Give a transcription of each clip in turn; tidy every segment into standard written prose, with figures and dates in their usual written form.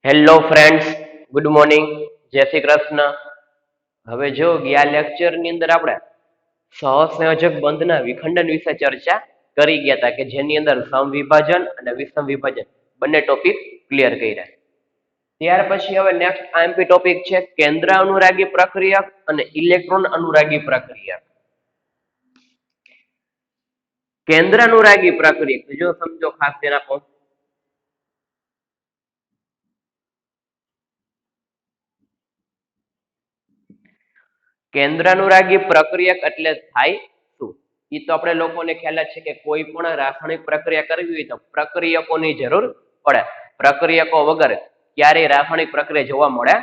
Hello friends, good morning, જય શ્રી કૃષ્ણ. હવે જો ગયા લેક્ચર ની અંદર આપણે સહસંયોજક બંધના વિખંડન વિશે ચર્ચા કરી ગયા હતા કે જેની અંદર સમવિભાજન અને વિષમ વિભાજન બંને ટોપિક ક્લિયર કર્યા. ત્યાર પછી હવે નેક્સ્ટ આઈએમપી ટોપિક છે કેન્દ્ર અનુરાગી પ્રક્રિયક અને ઇલેક્ટ્રોન અનુરાગી પ્રક્રિયક. કેન્દ્ર અનુરાગી પ્રક્રિયક જો સમજો ખાસ ધ્યાન આપો. કેન્દ્ર અનુરાગી પ્રક્રિયક એટલે થાય શું? એ તો આપણે લોકોને ખ્યાલ જ છે કે કોઈ પણ રાસાયણિક પ્રક્રિયા કરવી હોય તો પ્રક્રિયકોની જરૂર પડે. પ્રક્રિયકો વગર ક્યારેય રાસાયણિક પ્રક્રિયા જોવા મળે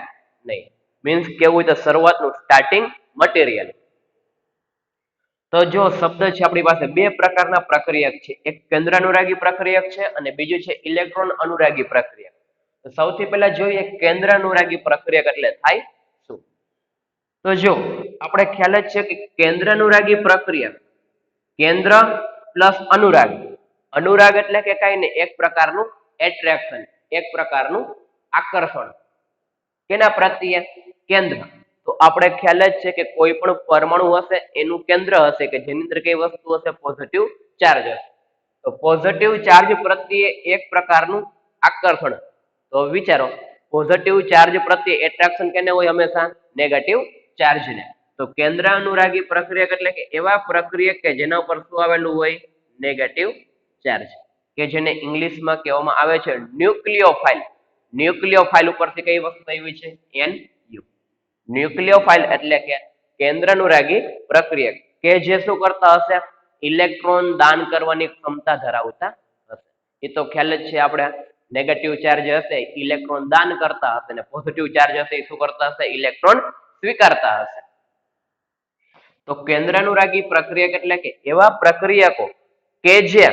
નહીં. મીન્સ કેવું હોય તો શરૂઆતનું સ્ટાર્ટિંગ મટીરિયલ. તો જો શબ્દ છે આપણી પાસે બે પ્રકારના પ્રક્રિયક છે, એક કેન્દ્ર અનુરાગી પ્રક્રિયક છે અને બીજું છે ઇલેક્ટ્રોન અનુરાગી પ્રક્રિયક. તો સૌથી પહેલા જોઈએ કેન્દ્ર અનુરાગી પ્રક્રિયક એટલે થાય શું? તો જો આપણે ખ્યાલ જ છે કે કેન્દ્ર અનુરાગી પ્રક્રિયા કેન્દ્ર પ્લસ અનુરાગ. અનુરાગ એટલે કે કઈ નહીં, એક પ્રકારનું એટ્રેક્શન, એક પ્રકારનું આકર્ષણ. કેના પ્રત્યે? કેન્દ્ર. તો આપણે ખ્યાલ જ છે કે કોઈ પણ પરમાણુ હશે એનું કેન્દ્ર હશે કે જેની અંદર કઈ વસ્તુ હશે? પોઝિટિવ ચાર્જ હશે. તો પોઝિટિવ ચાર્જ પ્રત્યે એક પ્રકારનું આકર્ષણ. તો વિચારો, પોઝિટિવ ચાર્જ પ્રત્યે એટ્રેક્શન કેને હોય? હંમેશા નેગેટિવ ચાર્જ ને. તો કેન્દ્ર અનુરાગી પ્રક્રિયક એટલે કે એવા પ્રક્રિયક કે જેના ઉપર શું આવેલું હોય? નેગેટિવ ચાર્જ, કે જેને ઇંગ્લિશમાં કહેવામાં આવે છે ન્યુક્લિયોફાઇલ. ન્યુક્લિયોફાઇલ ઉપરથી કઈ વસ્તુ આવી છે? NU. ન્યુક્લિયોફાઇલ એટલે કે કેન્દ્ર અનુરાગી પ્રક્રિયક કે જે શું કરતા હશે? ઇલેક્ટ્રોન દાન કરવાની ક્ષમતા ધરાવતા હશે. એ તો ખ્યાલ જ છે આપણે, નેગેટિવ ચાર્જ હશે ઇલેક્ટ્રોન દાન કરતા હશે અને પોઝિટિવ ચાર્જ હશે એ શું કરતા હશે? ઇલેક્ટ્રોન સ્વીકારતા હશે. તો કેન્દ્ર અનુરાગી પ્રક્રિયક એટલે કે એવા પ્રક્રિયકો કે જે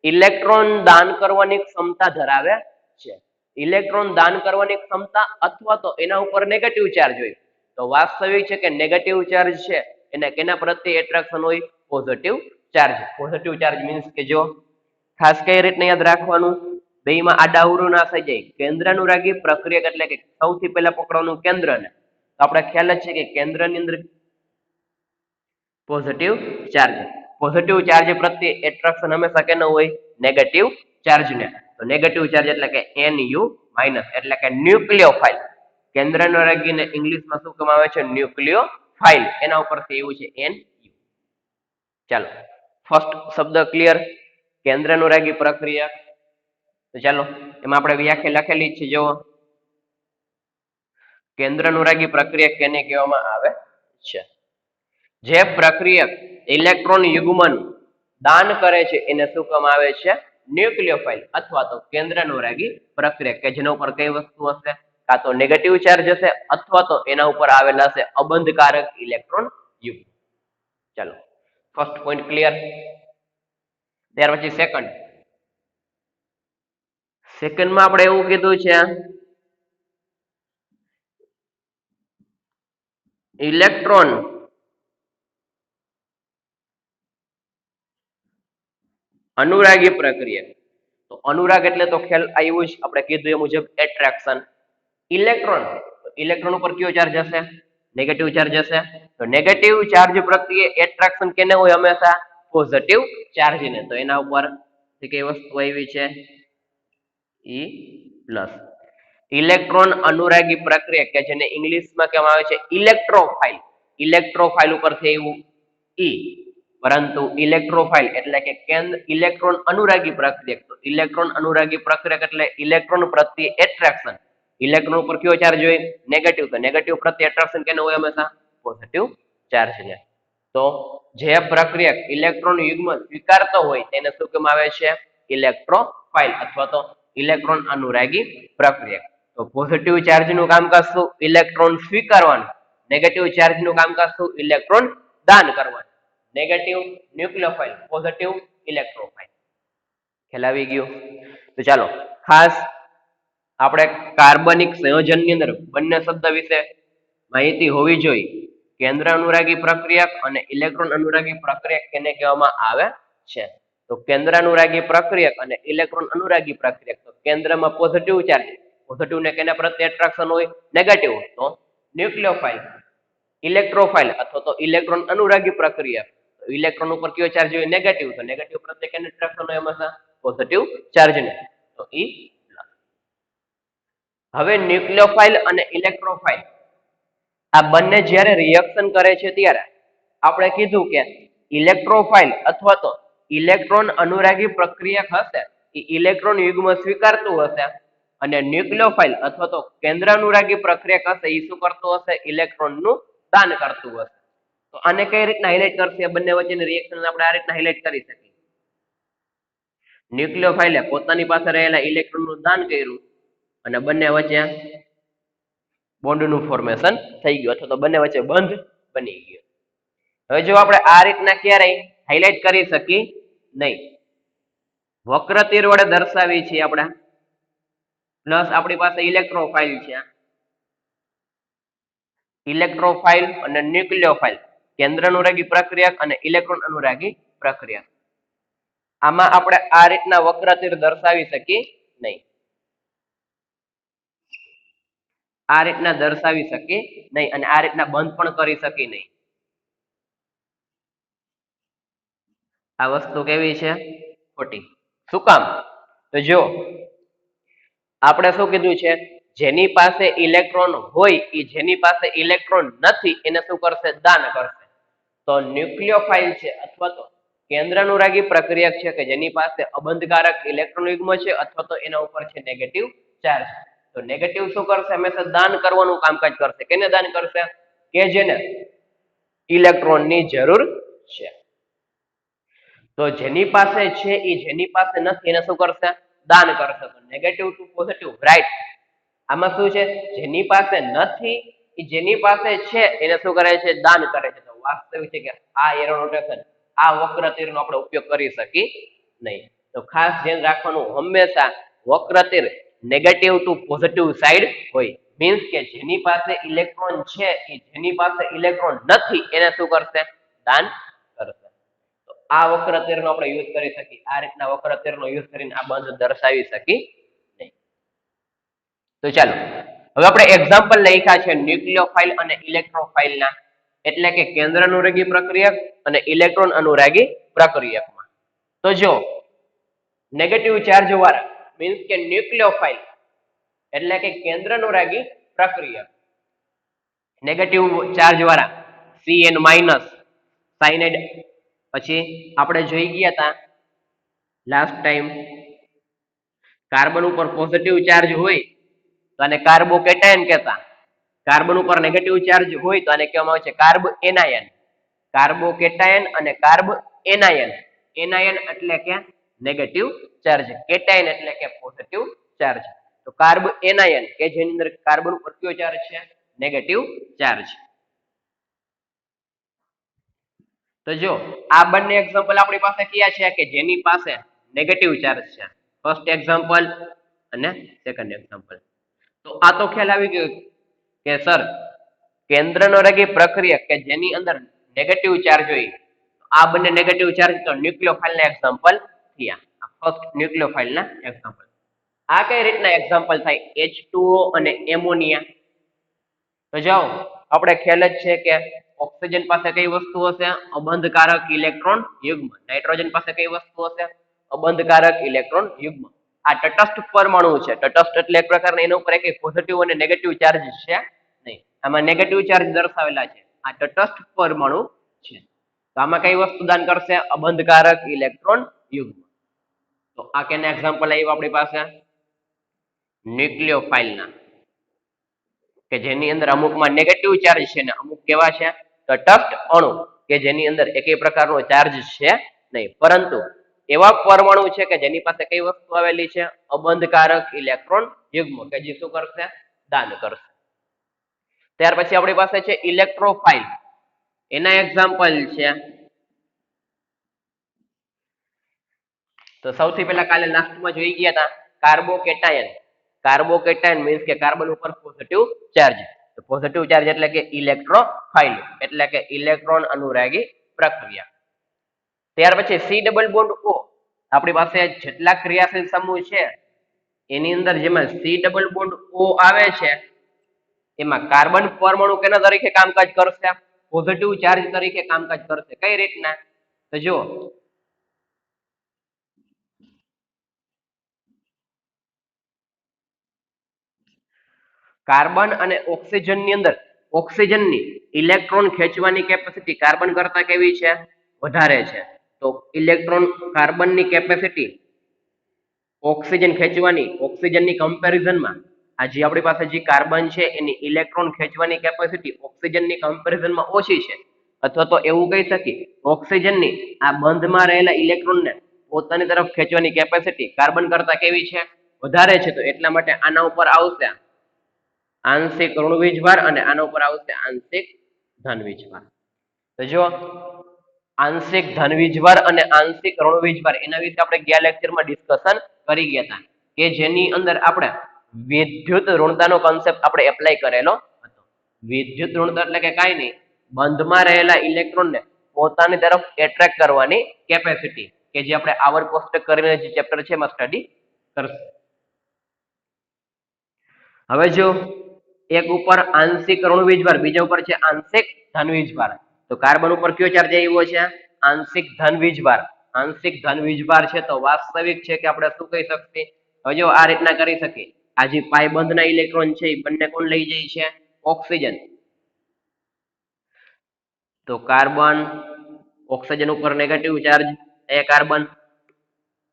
ઇલેક્ટ્રોન દાન કરવાની ક્ષમતા ધરાવે છે. ઇલેક્ટ્રોન દાન કરવાની ક્ષમતા અથવા તો એના ઉપર નેગેટિવ ચાર્જ હોય. તો વાસ્તવિક છે કે નેગેટિવ ચાર્જ છે એને કેના પ્રત્યે એટ્રેક્શન હોય? Positive charge. Positive charge means કે જો ખાસ કઈ રીતને યાદ રાખવાનું, બેમાં આડાઅવળું ના થઈ જાય. કેન્દ્ર અનુરાગી પ્રક્રિયક એટલે કે સૌથી પહેલા પકડવાનું કેન્દ્રને. તો આપણે ખ્યાલ જ છે કે કેન્દ્રની અંદર પોઝિટિવ ચાર્જ. પોઝિટિવ ચાર્જ પ્રત્યે એટ્રેક્શન હંમેશા કેનો હોય? નેગેટિવ ચાર્જ ને. તો નેગેટિવ ચાર્જ એટલે કે NU માઇનસ એટલે કે ન્યુક્લિયોફાઇલ. કેન્દ્ર અનુરાગીને ઇંગ્લિશમાં શું કહેવામાં આવે છે? ન્યુક્લિયોફાઇલ. એના ઉપરથી એવું છે NU. ચાલો, ફર્સ્ટ શબ્દ ક્લિયર, કેન્દ્ર અનુરાગી પ્રક્રિયા. તો ચાલો એમાં આપણે વ્યાખ્યા લખેલી છે. જો કેન્દ્ર અનુરાગી પ્રક્રિયા કેને કહેવામાં આવે છે? જે પ્રક્રિયક ઇલેક્ટ્રોન યુગ્મન દાન કરે છે એને શું કહેવામાં આવે છે? ન્યુક્લિયોફાઇલ અથવા તો કેન્દ્ર અનુરાગી પ્રક્રિયક, કે જેના ઉપર કઈ વસ્તુ હશે? કાં તો નેગેટિવ ચાર્જ હશે અથવા તો એના ઉપર આવેલા હશે અબંધકારક ઇલેક્ટ્રોન યુગ્મ. ચાલો, ફર્સ્ટ પોઈન્ટ ક્લિયર. ત્યાર પછી સેકન્ડમાં આપણે એવું કીધું છે ઇલેક્ટ્રોન અનુરાગી પ્રક્રિયા. તો અનુરાગ એટલે તો ખ્યાલ આવ્યું જ, આપણે કીધું એ મુજબ એટ્રેક્શન. ઇલેક્ટ્રોન ઉપર કયો ચાર્જ હશે? નેગેટિવ ચાર્જ હશે. તો નેગેટિવ ચાર્જ પ્રત્યે એટ્રેક્શન કેને હોય? હંમેશા પોઝિટિવ ચાર્જ ને. તો એના ઉપર કઈ વસ્તુ આવી છે? E plus. ઇલેક્ટ્રોન અનુરાગી પ્રક્રિયા કે જેને ઇંગ્લિશમાં કહેવામાં આવે છે ઇલેક્ટ્રોફાઇલ. ઇલેક્ટ્રોફાઇલ ઉપરથી એવું E. પરંતુ ઇલેક્ટ્રોફાઇલ એટલે કે ઇલેક્ટ્રોન અનુરાગી પ્રક્રિયક. તો ઇલેક્ટ્રોન અનુરાગી પ્રક્રિયક એટલે ઇલેક્ટ્રોન પ્રત્યે એટ્રેક્શન. ઇલેક્ટ્રોન ઉપર કયો ચાર્જ હોય? નેગેટિવ. તો નેગેટિવ પ્રત્યે એટ્રેક્શન કેને હોય? હંમેશા પોઝિટિવ ચાર્જ ને. તો જે પ્રક્રિયક ઇલેક્ટ્રોન યુગ્મ સ્વીકારતો હોય તેને શું કહેવામાં આવે છે? ઇલેક્ટ્રોફાઇલ અથવા તો ઇલેક્ટ્રોન અનુરાગી પ્રક્રિયક. તો પોઝિટિવ ચાર્જ નું કામકાજ શું? ઇલેક્ટ્રોન સ્વીકારવાનું. નેગેટિવ ચાર્જ નું કામકાજ શું? ઇલેક્ટ્રોન દાન કરવાનું. Negative nucleophile, positive electrophile. ખ્યાલ આવી ગયો? તો ચાલો ખાસ આપણે કાર્બનિક સંયોજનની અંદર બંને શબ્દ વિશે માહિતી હોવી જોઈએ. કેન્દ્ર અનુરાગી પ્રક્રિયક અને ઇલેક્ટ્રોન અનુરાગી પ્રક્રિયક કેને કહેવામાં આવે છે? તો કેન્દ્ર અનુરાગી પ્રક્રિયક અને ઇલેક્ટ્રોન અનુરાગી પ્રક્રિયક. તો કેન્દ્રમાં પોઝિટિવ ચાર્જ. પોઝિટિવ ને કેના પ્રત્યે એટ્રેક્શન હોય? નેગેટિવ. તો ન્યુક્લિયોફાઇલ, ઇલેક્ટ્રોફાઇલ અથવા તો ઇલેક્ટ્રોન અનુરાગી પ્રક્રિયા. ઇલેક્ટ્રોન ઉપર કયો ચાર્જ હોય? નેગેટિવ. તો નેગેટિવ પ્રત્યે કેને એટ્રેક્શન હોય હંમેશા? પોઝિટિવ ચાર્જ ને. તો E+. હવે ન્યુક્લિયોફાઇલ અને ઇલેક્ટ્રોફાઇલ આ બંને જ્યારે રિએક્શન કરે છે ત્યારે આપણે કીધું કે ઇલેક્ટ્રોફાઇલ અથવા તો ઇલેક્ટ્રોન અનુરાગી પ્રક્રિયા હશે એ ઇલેક્ટ્રોન યુગ્મ સ્વીકારતું હશે અને ન્યુક્લિયોફાઇલ અથવા તો કેન્દ્ર અનુરાગી પ્રક્રિયા હશે એ શું કરતું હશે? ઇલેક્ટ્રોનનું દાન કરતું હશે. તો આને કઈ રીતના હાઇલાઇટ કરશે? બંને વચ્ચેની રિએક્શન આપણે આ રીતના હાઇલાઇટ કરી શકીએ. ન્યુક્લિયોફાઇલે પોતાની પાસે રહેલા ઇલેક્ટ્રોનનું દાન કર્યું અને બંને વચ્ચે બોન્ડનું ફોર્મેશન થઈ ગયું અથવા તો બંને વચ્ચે બંધ બની ગયો. હવે જો આપણે આ રીતના ક્યારેય હાઇલાઇટ કરી શકી નહીં. વક્ર તીર વડે દર્શાવી છે આપણે, પ્લસ આપણી પાસે ઇલેક્ટ્રોફાઇલ છે. ઇલેક્ટ્રોફાઇલ અને ન્યુક્લિયોફાઇલ કેન્દ્ર અનુરાગી પ્રક્રિયા અને ઇલેક્ટ્રોન અનુરાગી પ્રક્રિયા. આમાં આપણે આ રીતના વક્ર તીર દર્શાવી શકીએ નહીં. આ રીતના દર્શાવી શકીએ નહીં અને આ રીતના બંધ પણ કરી શકી નહીં. આ વસ્તુ કેવી છે? ખોટી. શું કામ? તો જો આપણે શું કીધું છે? જેની પાસે ઇલેક્ટ્રોન હોય એ જેની પાસે ઇલેક્ટ્રોન નથી એને શું કરશે? દાન કરશે. તો ન્યુક્લિયોફાઇલ છે અથવા તો કેન્દ્ર અનુરાગી પ્રક્રિયા છે કે જેની પાસે અબંધકારક ઇલેક્ટ્રોન યુગ્મ છે અથવા તો એના ઉપર છે નેગેટિવ ચાર્જ. તો નેગેટિવ શું કરશે? હંમેશા દાન કરવાનું કામકાજ કરશે. કેને દાન કરશે? કે જેને ઇલેક્ટ્રોનની જરૂર છે. તો જેની પાસે છે એ જેની પાસે નથી એને શું કરશે? દાન કરશે. તો નેગેટિવ ટુ પોઝિટિવ, રાઈટ. આમાં શું છે? જેની પાસે નથી એ જેની પાસે છે એને શું કરે છે? દાન કરે છે. તો વાસ્તવિક છે કે આ એરો નોટેશન, આ વક્ર તીરનો આપણે ઉપયોગ કરી શકી નહીં. તો ખાસ ધ્યાન રાખવાનું, હંમેશા વક્ર તીર નેગેટિવ ટુ પોઝિટિવ સાઈડ હોય. મીન્સ કે જેની પાસે ઇલેક્ટ્રોન છે એ જેની પાસે ઇલેક્ટ્રોન નથી એને શું કરશે? દાન કરશે. તો આ વક્ર તીરનો આપણે યુઝ કરી શકીએ. આ રીતના વક્ર તીરનો યુઝ કરીને આ બંધ દર્શાવી શકી નહીં. તો ચાલો હવે આપણે એક્ઝામ્પલ લખ્યા છે ન્યુક્લિયોફાઇલ અને ઇલેક્ટ્રોફાઇલના, એટલે કે કેન્દ્ર અનુરાગી પ્રક્રિયક અને ઇલેક્ટ્રોન અનુરાગી પ્રક્રિયકમાં. તો જો નેગેટિવ ચાર્જ વાળા મીન્સ કે ન્યુક્લિયોફાઇલ એટલે કે કેન્દ્ર અનુરાગી પ્રક્રિયક, નેગેટિવ ચાર્જ વાળા Cn માઇનસ સાયનાઇડ. પછી આપણે જોઈ ગયા હતા લાસ્ટ ટાઈમ કાર્બન ઉપર પોઝિટિવ ચાર્જ હોય તો આને કાર્બોકેટાયન કહેતા. કાર્બન ઉપર નેગેટિવ ચાર્જ હોય તો આને કહેવામાં આવે છે કાર્બ એનાયન. કાર્બોકેટાયન અને કાર્બ એનાયન. એનાયન એટલે કે નેગેટિવ ચાર્જ, કેટાયન એટલે કે પોઝિટિવ ચાર્જ. તો કાર્બ એનાયન કે જેની અંદર કાર્બન ઉપર કયો ચાર્જ છે? Negative charge. તો જો આ બંને એક્ઝામ્પલ આપણી પાસે કયા છે કે જેની પાસે નેગેટિવ ચાર્જ છે? ફર્સ્ટ એક્ઝામ્પલ અને સેકન્ડ એક્ઝામ્પલ. તો આ તો ખ્યાલ આવી ગયો કે સર કેન્દ્ર અનુરાગી પ્રક્રિયા કે જેની અંદર નેગેટિવ ચાર્જ હોય, આ બંને નેગેટિવ ચાર્જ તો ન્યુક્લિયોફાઇલના એક્ઝામ્પલ થયા. આ ફર્સ્ટ ન્યુક્લિયોફાઇલના એક્ઝામ્પલ. આ કઈ રીતના એક્ઝામ્પલ થાય? H2O અને એમોનિયા. તો જાઓ આપણે ખ્યાલ જ છે કે ઓક્સિજન પાસે કઈ વસ્તુ હશે? અબંધકારક ઇલેક્ટ્રોન યુગ્મ. નાઇટ્રોજન પાસે કઈ વસ્તુ હશે? અબંધકારક ઇલેક્ટ્રોન યુગ્મ. આ તટસ્થ પરમાણુ છે. તટસ્થ એટલે એક પ્રકારના એના ઉપર એક પોઝિટિવ અને નેગેટિવ ચાર્જ છે નહીં. આમાં નેગેટિવ ચાર્જ દર્શાવેલા છે. આ તટસ્થ પરમાણુ છે. તો આમાં કઈ વસ્તુ દાન કરશે? અબંધકારક ઇલેક્ટ્રોન યુગ્મ. તો આ કેના એક્ઝામ્પલ આવ્યા આપણી પાસે? ન્યુક્લિયોફાઇલના, કે જેની અંદર અમુકમાં નેગેટિવ ચાર્જ છે ને અમુક કેવા છે? તટસ્થ અણુ કે જેની અંદર એકેય પ્રકારનો ચાર્જ છે નહીં, પરંતુ એવા પરમાણુ છે કે જેની પાસે કઈ વસ્તુ આવેલી છે? અબંધકારક ઇલેક્ટ્રોન યુગ્મ કે જે શું કરશે? દાન કરશે. ત્યાર પછી આપણી પાસે છે ઇલેક્ટ્રોફાઇલ. એના એક્ઝામ્પલ છે તો સૌથી પહેલા કાલે લાસ્ટમાં જોઈ ગયા હતા કાર્બોકેટાયન. કાર્બોકેટાયન મીન્સ કે કાર્બન ઉપર પોઝિટિવ ચાર્જ. તો પોઝિટિવ ચાર્જ એટલે કે ઇલેક્ટ્રોફાઇલ એટલે કે ઇલેક્ટ્રોન અનુરાગી પ્રક્રિયા. ત્યાર પછી C ડબલ બોન્ડ O. આપણી પાસે જેટલા ક્રિયાશીલ સમૂહ છે એની અંદર જેમાં સી ડબલ બોન્ડ ઓ આવે છે એમાં કાર્બન પરમાણુ કેના તરીકે કામકાજ કરશે? પોઝિટિવ ચાર્જ તરીકે કામકાજ કરશે. કઈ રીતના? તો જો કાર્બન અને ઓક્સિજન ની અંદર ઓક્સિજનની ઇલેક્ટ્રોન ખેંચવાની કેપેસિટી કાર્બન કરતા કેવી છે? વધારે છે. તો ઇલેક્ટ્રોન કાર્બનની કેપેસિટી ઓક્સિજન ખેંચવાની ઓક્સિજનની કમ્પેરિઝનમાં આ જે આપણી પાસે જે કાર્બન છે એની ઇલેક્ટ્રોન ખેંચવાની કેપેસિટી ઓક્સિજનની કમ્પેરિઝનમાં ઓછી છે. અથવા તો એવું કહી શકીએ ઓક્સિજનની આ બંધમાં રહેલા ઇલેક્ટ્રોનને પોતાની તરફ ખેંચવાની કેપેસિટી કાર્બન કરતા કેવી છે? વધારે છે. તો એટલા માટે આના ઉપર આવશે આંશિક ઋણ વીજભાર અને આના ઉપર આવશે આંશિક ધન વીજભાર. તો જો આંશિક ધન વીજભાર અને આંશિક ઋણ વીજભાર એના વિશે આપણે ગયા લેક્ચરમાં ડિસ્કશન કરી ગયા હતા કે જેની અંદર આપણે વિદ્યુત ઋણતાનો કોન્સેપ્ટ આપણે એપ્લાય કરેલો હતો. વિદ્યુત ઋણતા એટલે કે કાંઈ નહીં, બંધમાં રહેલા ઇલેક્ટ્રોનને પોતાની તરફ એટ્રેક્ટ કરવાની કેપેસિટી કે જે આપણે આવર કોષ્ટક કરીને જે ચેપ્ટર છે એમાં સ્ટડી કરશે. હવે જો એક ઉપર આંશિક ઋણ વીજભાર, બીજા ઉપર છે આંશિક ધન વીજભાર. તો કાર્બન ઉપર કયો ચાર્જ આવ્યો છે? આંશિક ધન વીજભાર. આંશિક ધન વીજભાર છે તો વાસ્તવિક છે કે આપણે શું કહી શકીએ? હવે જો આ રીતના કરી શકીએ, આ જે પાઈ બંધના ઇલેક્ટ્રોન છે એ બંને કોણ લઈ જાય છે? ઓક્સિજન. તો કાર્બન ઓક્સિજન ઉપર નેગેટિવ ચાર્જ એ કાર્બન.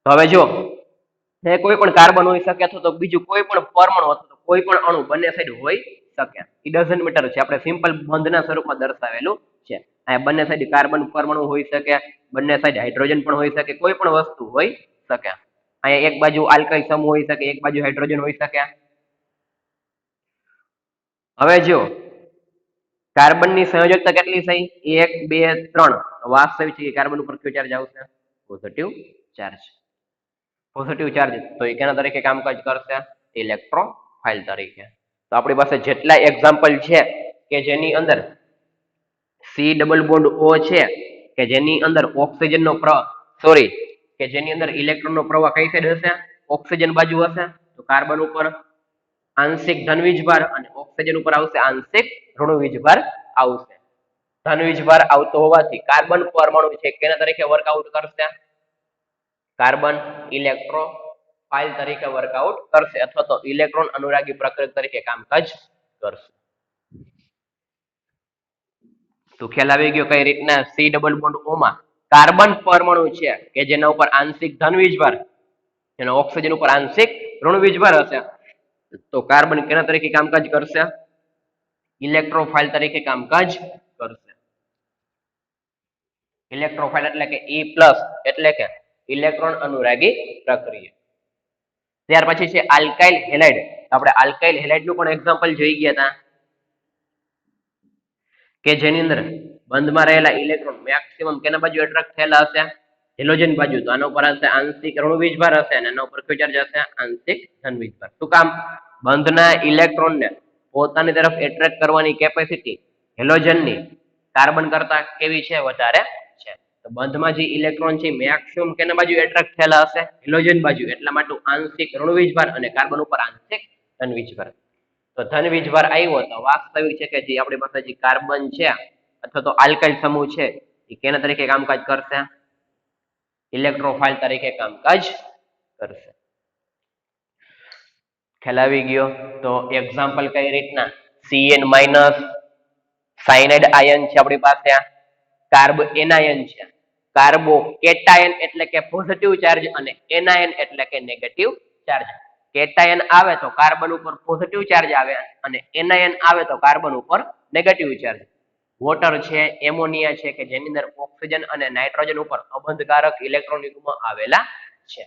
હવે જો એ કોઈ પણ કાર્બન હોઈ શકે અથવા તો બીજું કોઈ પણ પરમાણુ અથવા તો કોઈ પણ અણુ બંને સાઈડ હોઈ શકે. ઇટ ડઝન્ટ મેટર છે, આપણે સિમ્પલ બંધના સ્વરૂપમાં દર્શાવેલું છે. આ બંને સાઈડ કાર્બન પરમાણુ હોઈ શકે, બંને સાઈડ હાઇડ્રોજન પણ હોઈ શકે, કોઈ પણ વસ્તુ હોઈ શકે. અહીંયા એક બાજુ આલ્કાઇલ સમૂહ હોઈ શકે, એક બાજુ હાઇડ્રોજન હોઈ શકે. હવે જો કાર્બનની સંયોજકતા કેટલી થઈ? 1 2 3. વાસ્તવિક છે કે કાર્બન ઉપર કયો ચાર્જ આવશે? Positive charge. પોઝિટિવ ચાર્જ તો એ કેના તરીકે કામકાજ કરશે? ઇલેક્ટ્રોફાઇલ તરીકે. તો આપણી પાસે જેટલા એક્ઝામ્પલ છે કે જેની અંદર સી ડબલ બોન્ડ ઓ છે કે જેની અંદર ઓક્સિજનનો પ્રવાહ કે જેની અંદર ઇલેક્ટ્રોનનો પ્રવાહ કઈ સાઈડ હશે? ઓક્સિજન બાજુ હશે. તો કાર્બન ઉપર આંશિક ધન વીજભાર અને ઓક્સિજન ઉપર આવશે આંશિક ઋણ વીજભાર આવશે. ધન વીજભાર આવતો હોવાથી કાર્બન પરમાણુ છે કેના તરીકે વર્કઆઉટ કરશે? કાર્બન ઇલેક્ટ્રોફાઇલ તરીકે વર્કઆઉટ કરશે અથવા તો ઇલેક્ટ્રોન અનુરાગી પ્રકૃતિ તરીકે કામકાજ કરશે. તો ખ્યાલ આવી ગયો કઈ રીતના સી ડબલ બોન્ડ ઓ માં કાર્બન પરમાણુ છે કે જેના ઉપર આંશિક ધન વીજભાર, એના ઓક્સિજન ઉપર આંશિક ઋણ વીજભાર હશે. તો કાર્બન કેના તરીકે કામકાજ કરશે? ઇલેક્ટ્રોફાઇલ તરીકે કામકાજ કરશે. ઇલેક્ટ્રોફાઇલ એટલે કે E+ એટલે કે ઇલેક્ટ્રોન અનુરાગી પ્રક્રિયા. ત્યાર પછી છે આલ્કાઇલ હેલાઇડ. આપણે આલ્કાઇલ હેલાઇડ નું પણ એક્ઝામ્પલ જોઈ ગયા હતા કે જેની અંદર બંધમાં રહેલા ઇલેક્ટ્રોન મેક્સિમમ કેના બાજુ એટ્રેક્ટ થયેલા હશે? હેલોજન બાજુ. તો આના ઉપર હશે આંશિક ઋણ વીજભાર હશે અને આના ઉપર કયો ચાર્જ હશે? આંશિક ધન વીજભાર. શું કામ? બંધના ઇલેક્ટ્રોનને પોતાની તરફ એટ્રેક્ટ કરવાની કેપેસિટી હેલોજનની કાર્બન કરતા કેવી છે? વધારે છે. તો બંધમાં જે ઇલેક્ટ્રોન છે મેક્સિમમ કેના બાજુ એટ્રેક્ટ થયેલા હશે? હેલોજન બાજુ. એટલા માટે આંશિક ઋણ વીજભાર અને કાર્બન ઉપર આંશિક ધન વીજભાર. તો ધન વીજભાર આવ્યો તો વાસ્તવિક છે કે જે આપણી પાસે જે કાર્બન છે અથવા તો આલ્કાઇલ સમૂહ છે એ કેના તરીકે કામકાજ કરશે? ઇલેક્ટ્રોફાઇલ તરીકે કામકાજ કરશે. ખ્યાલ આવી ગયો? તો એક્ઝામ્પલ કઈ રીતના? Cn- સાયનાઇડ આયન છે આપણી પાસે, કાર્બ એનાયન છે. કાર્બો કેટાયન એટલે કે પોઝિટિવ ચાર્જ અને એનાયન એટલે કે નેગેટિવ ચાર્જ. કેટાયન આવે તો કાર્બન ઉપર પોઝિટિવ ચાર્જ આવે અને એનાયન આવે તો કાર્બન ઉપર નેગેટિવ ચાર્જ. વોટર છે, એમોનિયા છે કે જેની અંદર ઓક્સિજન અને નાઇટ્રોજન ઉપર અબંધકારક ઇલેક્ટ્રોન યુગ્મ આવેલા છે.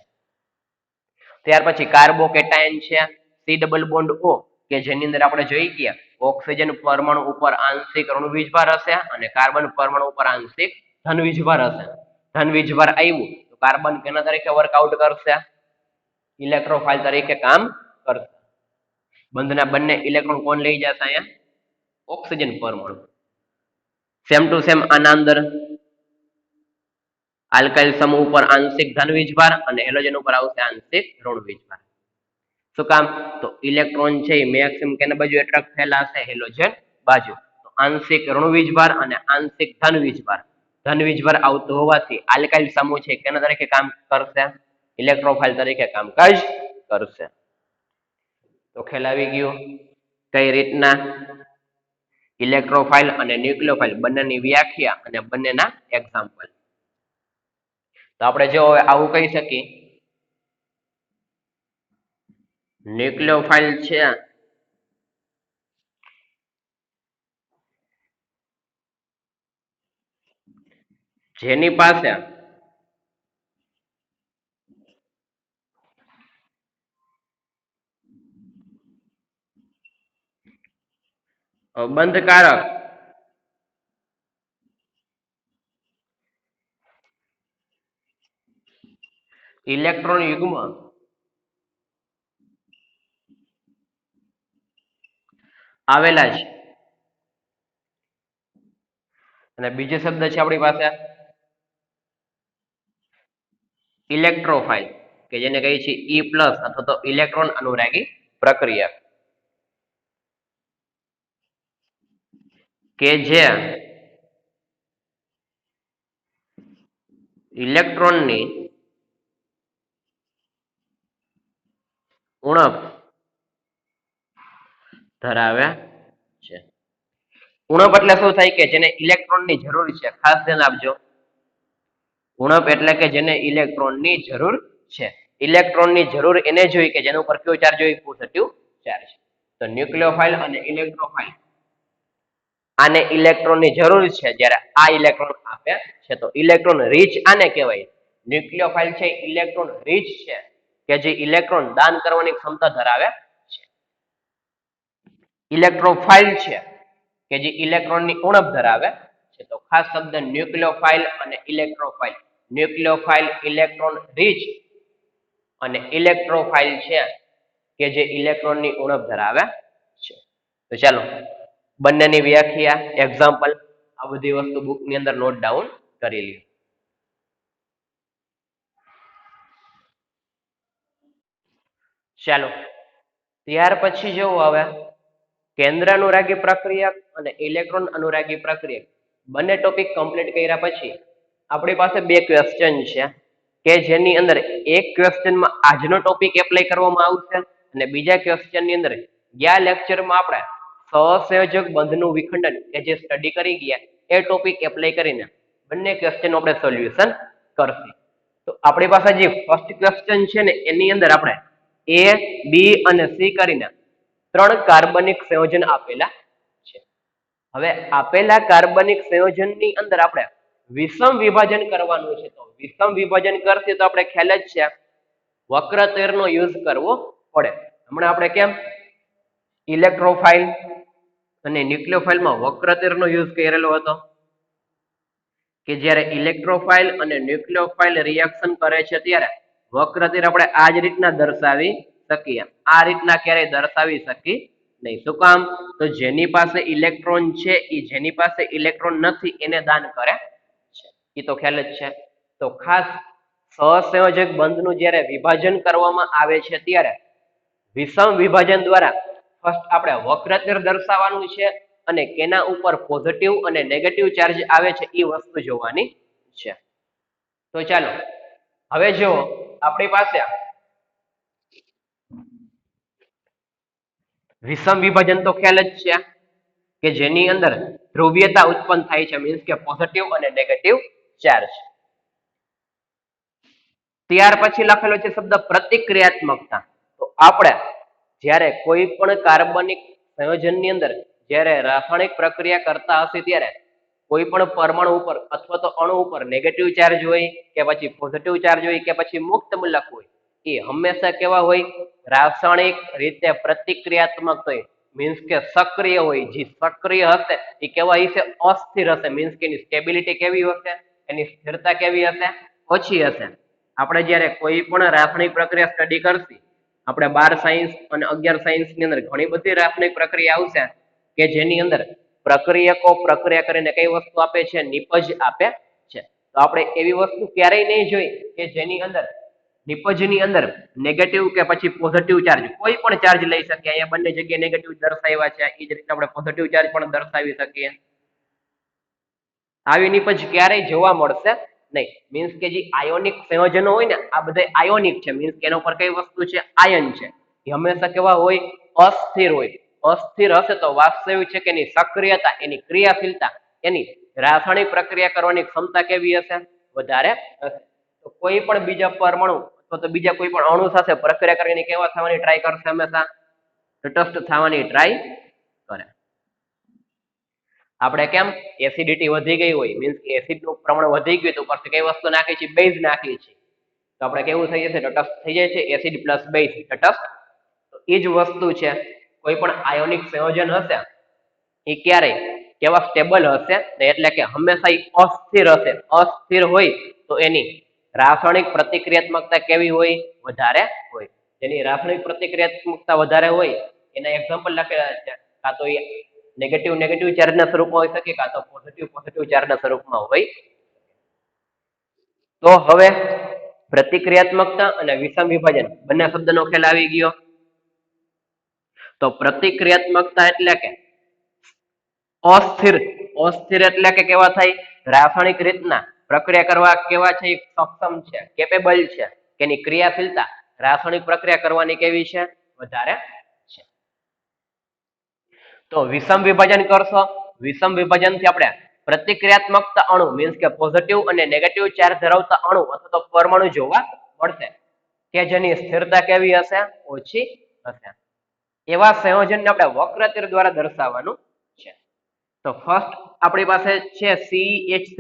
ત્યાર પછી કાર્બોકેટાયન છે સી ડબલ બોન્ડ ઓ કે જેની અંદર આપણે જોઈ ગયા ઓક્સિજન પરમાણુ ઉપર આંશિક ઋણ વીજભાર હશે અને કાર્બન પરમાણુ ઉપર આંશિક ધન વીજભાર હશે. ધન વીજભાર આવ્યું તો કાર્બન કેના તરીકે વર્કઆઉટ કરશે? ઇલેક્ટ્રોફાઇલ તરીકે કામ કરશે. બંધના બંને ઇલેક્ટ્રોન કોણ લઈ જશે? અહીંયા ઓક્સિજન પરમાણુ. સેમ ટુ સેમ આના અંદર આલ્કાઇલ સમૂહ ઉપર આંશિક ધન વીજભાર અને હેલોજન ઉપર આવશે આંશિક ઋણ વીજભાર. શું કામ? તો ઇલેક્ટ્રોન છે એ મેક્સિમમ કેના બાજુ એટ્રેક્ટ થયેલા હશે? હેલોજન બાજુ. તો આંશિક ઋણ વીજભાર અને આંશિક ધન વીજભાર. ધન વીજભાર આવતો હોવાથી આલ્કાઇલ સમૂહ છે કેના તરીકે કામ કરશે? ઇલેક્ટ્રોફાઇલ તરીકે કામકાજ કરશે. તો ખ્યાલ આવી ગયો કઈ રીતના ઇલેક્ટ્રોફાઇલ અને ન્યુક્લિયોફાઇલ બંનેની વ્યાખ્યા અને બંનેના એક્ઝામ્પલ. તો આપણે જો આવું કહી શકીએ ન્યુક્લિયોફાઇલ છે જેની પાસે બંધકારક ઇલેક્ટ્રોન યુગ્મ આવેલા છે. અને બીજો શબ્દ છે આપણી પાસે ઇલેક્ટ્રોફાઇલ કે જેને કહીએ છીએ ઈ પ્લસ અથવા તો ઇલેક્ટ્રોન અનુરાગી પ્રક્રિયા કે જે ઇલેક્ટ્રોનની ઉણપ ધરાવે છે. ઉણપ એટલે શું થાય કે જેને ઇલેક્ટ્રોનની જરૂર છે. ખાસ ધ્યાન આપજો. ઉણપ એટલે કે જેને ઇલેક્ટ્રોનની જરૂર છે. ઇલેક્ટ્રોનની જરૂર એને જોઈ કે જેના ઉપર કયો ચાર્જ હોય? Positive charge. તો ન્યુક્લિયોફાઇલ અને ઇલેક્ટ્રોફાઇલ આને ઇલેક્ટ્રોનની જરૂર છે જ્યારે આ ઇલેક્ટ્રોન આપે છે તો ઇલેક્ટ્રોન રીચ આને કહેવાય. ન્યુક્લિયોફાઇલ છે ઇલેક્ટ્રોન રીચ છે કે જે ઇલેક્ટ્રોન દાન કરવાની ક્ષમતા ધરાવે છે. ઇલેક્ટ્રોફાઇલ છે કે જે ઇલેક્ટ્રોનની ઉણપ ધરાવે છે. તો ખાસ શબ્દ ન્યુક્લિયોફાઇલ અને ઇલેક્ટ્રોફાઇલ. ન્યુક્લિયોફાઇલ ઇલેક્ટ્રોન રીચ અને ઇલેક્ટ્રોફાઇલ છે કે જે ઇલેક્ટ્રોનની ઉણપ ધરાવે છે. તો ચાલો બંનેની વ્યાખ્યા એક્ઝામ્પલ આ બધી વસ્તુ બુકની અંદર નોટ ડાઉન કરી લ્યો. ચાલો ત્યાર પછી જેવું આવે કેન્દ્ર અનુરાગી પ્રક્રિયા અને ઇલેક્ટ્રોન અનુરાગી પ્રક્રિયા બંને ટોપિક કમ્પ્લીટ કર્યા પછી આપણી પાસે બે ક્વેશ્ચન છે કે જેની અંદર એક ક્વેશ્ચનમાં આજનો ટોપિક એપ્લાય કરવામાં આવશે અને બીજા ક્વેશ્ચનની અંદર ગયા લેક્ચરમાં આપણે સહસંયોજક બંધનું વિખંડન કે જે સ્ટડી કરી ગયા એ ટોપિક એપ્લાય કરીને બંને ક્વેશ્ચન આપણે સોલ્યુશન કરશું. તો આપણી પાસે જે ફર્સ્ટ ક્વેશ્ચન છે ને એની અંદર આપણે A, B અને C કરીને 3 કાર્બનિક સંયોજન આપેલા છે. હવે આપેલા કાર્બનિક સંયોજનની અંદર આપણે વિષમ વિભાજન કરવાનું છે. તો વિષમ વિભાજન કરશે તો આપણે ખ્યાલ જ છે વક્રતેરનો યુઝ કરવો પડે. હમણાં આપણે કેમ ઇલેક્ટ્રોફાઇલ અને ન્યુક્લિયોફાઇલમાં વક્રતેરનો યુઝ કરેલો હતો કે જ્યારે ઇલેક્ટ્રોફાઇલ અને ન્યુક્લિયોફાઇલ રિએક્શન કરે છે ત્યારે વક્રતીર આપણે આ જ રીતના દર્શાવી શકીએ. આ રીતના ક્યારેય દર્શાવી શકી નહીં. શું કામ? તો જેની પાસે ઇલેક્ટ્રોન છે એ જેની પાસે ઇલેક્ટ્રોન નથી એને દાન કરે છે. એ તો ખ્યાલ જ છે. તો ખાસ સહસંયોજક બંધનું જ્યારે વિભાજન કરવામાં આવે છે ત્યારે વિષમ વિભાજન દ્વારા ફર્સ્ટ આપણે વક્રતીર દર્શાવવાનું છે અને કેના ઉપર પોઝિટિવ અને નેગેટિવ ચાર્જ આવે છે એ વસ્તુ જોવાની છે. તો ચાલો હવે જો આપણી પાસે વિષમ વિભાજન તો ખ્યાલ જ છે કે જેની અંદર ધ્રુવીયતા ઉત્પન્ન થાય છે મીન્સ કે પોઝિટિવ અને નેગેટિવ ચાર્જ. ત્યાર પછી લખેલો છે શબ્દ પ્રતિક્રિયાત્મકતા. તો આપણે જ્યારે કોઈ પણ કાર્બનિક સંયોજનની અંદર જ્યારે રાસાયણિક પ્રક્રિયા કરતા હશે ત્યારે કોઈ પણ પરમાણુ ઉપર અથવા તો અણુ ઉપર નેગેટિવ ચાર્જ હોય કે પછી પોઝિટિવ ચાર્જ હોય કે પછી મુક્ત મૂલક હોય એ હંમેશા કેવા હોય? રાસાયણિક રીતે પ્રતિક્રિયાત્મક હોય મીન્સ કે સક્રિય હોય. જે સક્રિય હશે એ કેવા હશે? અસ્થિર હશે. મીન્સ કે એની સ્ટેબિલિટી કેવી હશે? એની સ્થિરતા કેવી હશે? ઓછી હશે. આપણે જ્યારે કોઈ પણ રાસાયણિક પ્રક્રિયા સ્ટડી કરશી આપણે 12 સાયન્સ અને 11 સાયન્સ ની અંદર ઘણી બધી રાસાયણિક પ્રક્રિયા આવશે કે જેની અંદર પ્રક્રિયકો પ્રક્રિયા કરીને કઈ વસ્તુ આપે છે? નિપજ આપે છે. તો આપણે એવી વસ્તુ ક્યારેય નહીં જોઈ કે જેની અંદર નિપજની અંદર નેગેટિવ કે પછી પોઝિટિવ ચાર્જ કોઈ પણ ચાર્જ લઈ શકીએ. અહીંયા બંને જગ્યાએ નેગેટિવ દર્શાવ્યા છે. એ જ રીતે આપણે પોઝિટિવ ચાર્જ પણ દર્શાવી શકીએ. આવી નિપજ ક્યારેય જોવા મળશે નહીં. મીન્સ કે જે આયોનિક સંયોજનો હોય ને આ બધા આયોનિક છે. મીન્સ કે એના ઉપર કઈ વસ્તુ છે? આયન છે. એ હંમેશા કેવા હોય? અસ્થિર હોય. અસ્થિર હશે તો વાસ્તવિક છે કે એની સક્રિયતા, એની ક્રિયાશીલતા, એની રાસાયણિક પ્રક્રિયા કરવાની ક્ષમતા કેવી હશે? વધારે હશે. તો કોઈ પણ બીજા પરમાણુ અથવા તો બીજા કોઈ પણ અણુ સાથે પ્રક્રિયા કરીને કેવા થવાની ટ્રાય કરશે? હંમેશા તટસ્થ થવાની ટ્રાય કરે. આપણે કેમ એસિડિટી વધી ગઈ હોય, મીન્સ કે એસિડનું પ્રમાણ વધી ગયું તો ઉપરથી કઈ વસ્તુ નાખી છે? બેઝ નાખી છે. તો આપણે કેવું થઈ જશે? તટસ્થ થઈ જાય છે. એસિડ પ્લસ બેઝ તટસ્થ. તો એ જ વસ્તુ છે. કોઈ પણ આયોનિક સંયોજન હશે એ ક્યારેય કેવા સ્ટેબલ હશે એટલે કે હંમેશા એ અસ્થિર હશે. અસ્થિર હોય તો એની રાસાયણિક પ્રતિક્રિયાત્મકતા કેવી હોય? વધારે હોય. જેની રાસાયણિક પ્રતિક્રિયાત્મકતા વધારે હોય એના એક્ઝામ્પલ લખેલા છે. કાં તો એ નેગેટિવ ચાર્જના સ્વરૂપમાં હોઈ શકે, કાં તો પોઝિટિવ ચાર્જના સ્વરૂપમાં હોય. તો હવે પ્રતિક્રિયાત્મકતા અને વિષમ વિભાજન બંને શબ્દનો ખ્યાલ આવી ગયો. તો પ્રતિક્રિયાત્મકતા એટલે કે અસ્થિર. અસ્થિર એટલે કે કેવા થાય? રાસાયણિક રીતના પ્રક્રિયા કરવા કેવા છે? સક્ષમ છે, કેપેબલ છે. એની ક્રિયાશીલતા રાસાયણિક પ્રક્રિયા કરવાની કેવી છે? વધારે છે. તો વિષમ વિભાજન કરશો. વિષમ વિભાજનથી આપણે પ્રતિક્રિયાત્મકતા અણુ મીન્સ કે પોઝિટિવ અને નેગેટિવ ચાર્જ ધરાવતા અણુ અથવા તો પરમાણુ જોવા મળશે કે જેની સ્થિરતા કેવી હશે? ઓછી હશે. એવા સંયોજનને આપણે વક્રતીર દ્વારા દર્શાવવાનું છે. તો ફર્સ્ટ આપણી પાસે છે CH3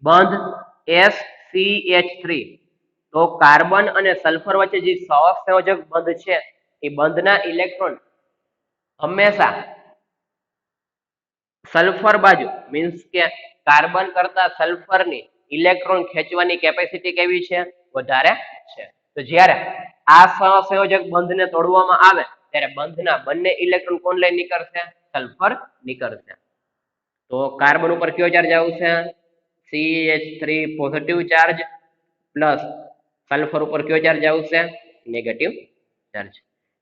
બંધ SCH3. તો કાર્બન અને સલ્ફર વચ્ચે જે સહસંયોજક બંધ છે એ બંધના ઇલેક્ટ્રોન હંમેશા સલ્ફર બાજુ મીન્સ કે કાર્બન કરતા સલ્ફરની ઇલેક્ટ્રોન ખેંચવાની કેપેસિટી કેવી છે? વધારે છે. તો જ્યારે આ સહસંયોજક બંધને તોડવામાં આવે ત્યારે બંધના બંને ઇલેક્ટ્રોન કોણ લઈ નીકળશે? સલ્ફર નીકળશે. તો કાર્બન ઉપર કયો ચાર્જ આવશે? CH3 positive charge plus sulphur ઉપર કયો ચાર્જ આવશે? Negative charge.